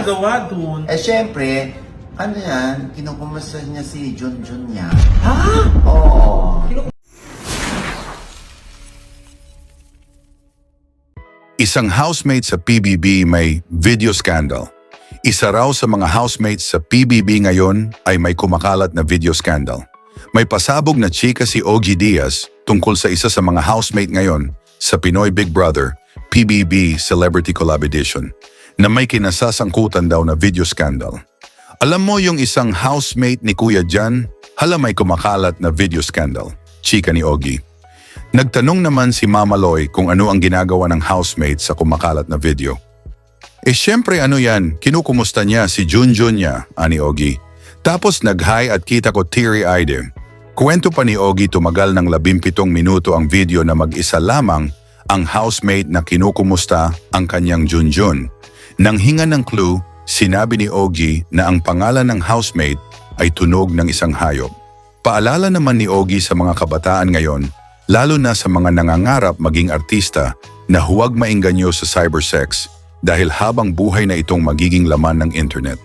ginagawa dun? Syempre, ano yan, kinukumusta niya si Junjun niya. Ha? Oo. Isang housemate sa PBB may video scandal. Isa raw sa mga housemates sa PBB ngayon ay may kumakalat na video scandal. May pasabog na chika si Ogie Diaz tungkol sa isa sa mga housemate ngayon sa Pinoy Big Brother PBB Celebrity Collab Edition na may kinasasangkutan daw na video scandal. Alam mo yung isang housemate ni Kuya Jan, hala may kumakalat na video scandal, chika ni Ogie. Nagtanong naman si Mama Loy kung ano ang ginagawa ng housemate sa kumakalat na video. Syempre ano yan, kinukumusta niya si Junjun niya, ani Ogie. Tapos nag-hi at kita ko teary-eyed eh. Kwento pa ni Ogie tumagal ng 17 minuto ang video na mag-isa lamang ang housemate na kinukumusta ang kanyang Junjun. Nang hinga ng clue, sinabi ni Ogie na ang pangalan ng housemate ay tunog ng isang hayop. Paalala naman ni Ogie sa mga kabataan ngayon, lalo na sa mga nangangarap maging artista na huwag mainganyo sa cybersex dahil habang buhay na itong magiging laman ng internet.